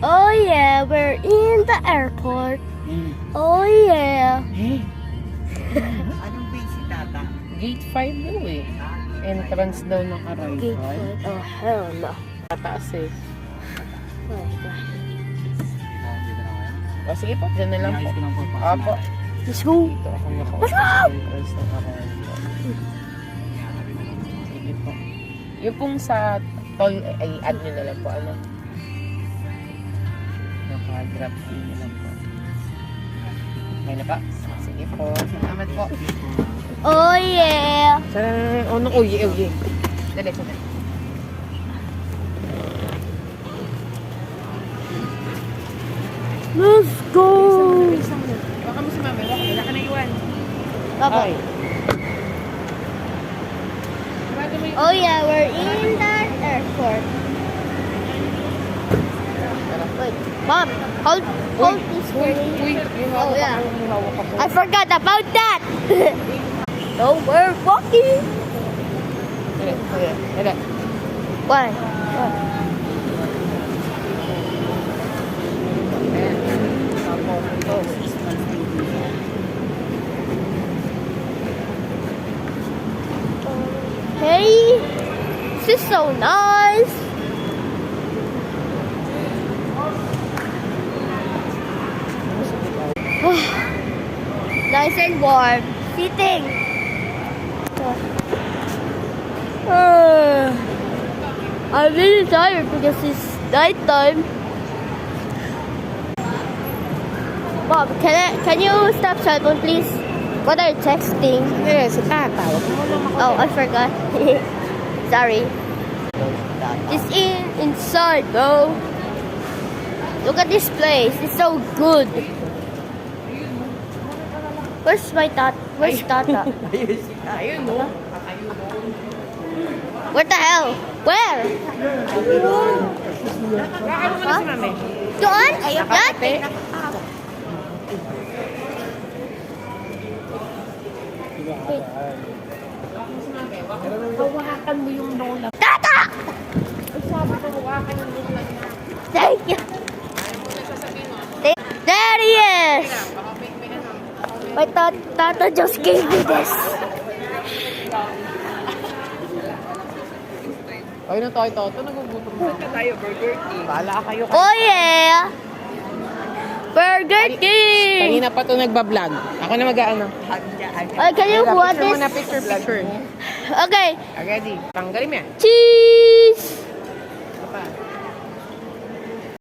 Oh yeah, we're in the airport. Oh yeah. Anong base si Tata? Gate 5 daw eh. Entrance daw ng Gate arrival. 5. Oh hell no. Pataas eh. Oh my God. O sige po, dyan na lang po. Opo. Let's go. Dito ako nakausap sa entrance ng arrival. Sige po. Yung pong sa toll, ay add nyo na lang po. Ano? Naka-drop fee nyo lang po. Okay na pa? Sige po. Salamat po. Oh yeah. Saan? Oh, no. Uy. Dali. Let's go. Baka mo si mami. Wala ka na iwan. Papa. Ay. Oh yeah, we're in the airport. Wait, Mom, hold this for me. Uy. Oh, yeah. Hawak ako. I forgot about that. No, we're walking. Dali. Why? Hey, this is so nice. Nice and warm. Sitting. I'm really tired because it's nighttime. Bob, can you stop cell phone, please? What are you texting? Yes, tatawag mo lang ako. Oh, I forgot. Sorry. It's inside, bro. Look at this place. It's so good. Where's my Tata? Where's Tata? Ayun, no? What the hell? Where? Baka mo na si mami. Doon? Yan? Nakakate. Hawakan mo yung lola. Tata! Ay, sabi ko, hawakan yung lola niya. Thank you. There he is. My Tata just gave me this. Ay, na tayo, Toto. Nagugutom na. Saan tayo? Burger King. Bahala kayo. Oh yeah. Burger King. Kanina pa to nagbablog. Ako na mag-ano. Can you want Picture mo this? na picture. Okay. Ready? Tanggalin mo yan. Cheese.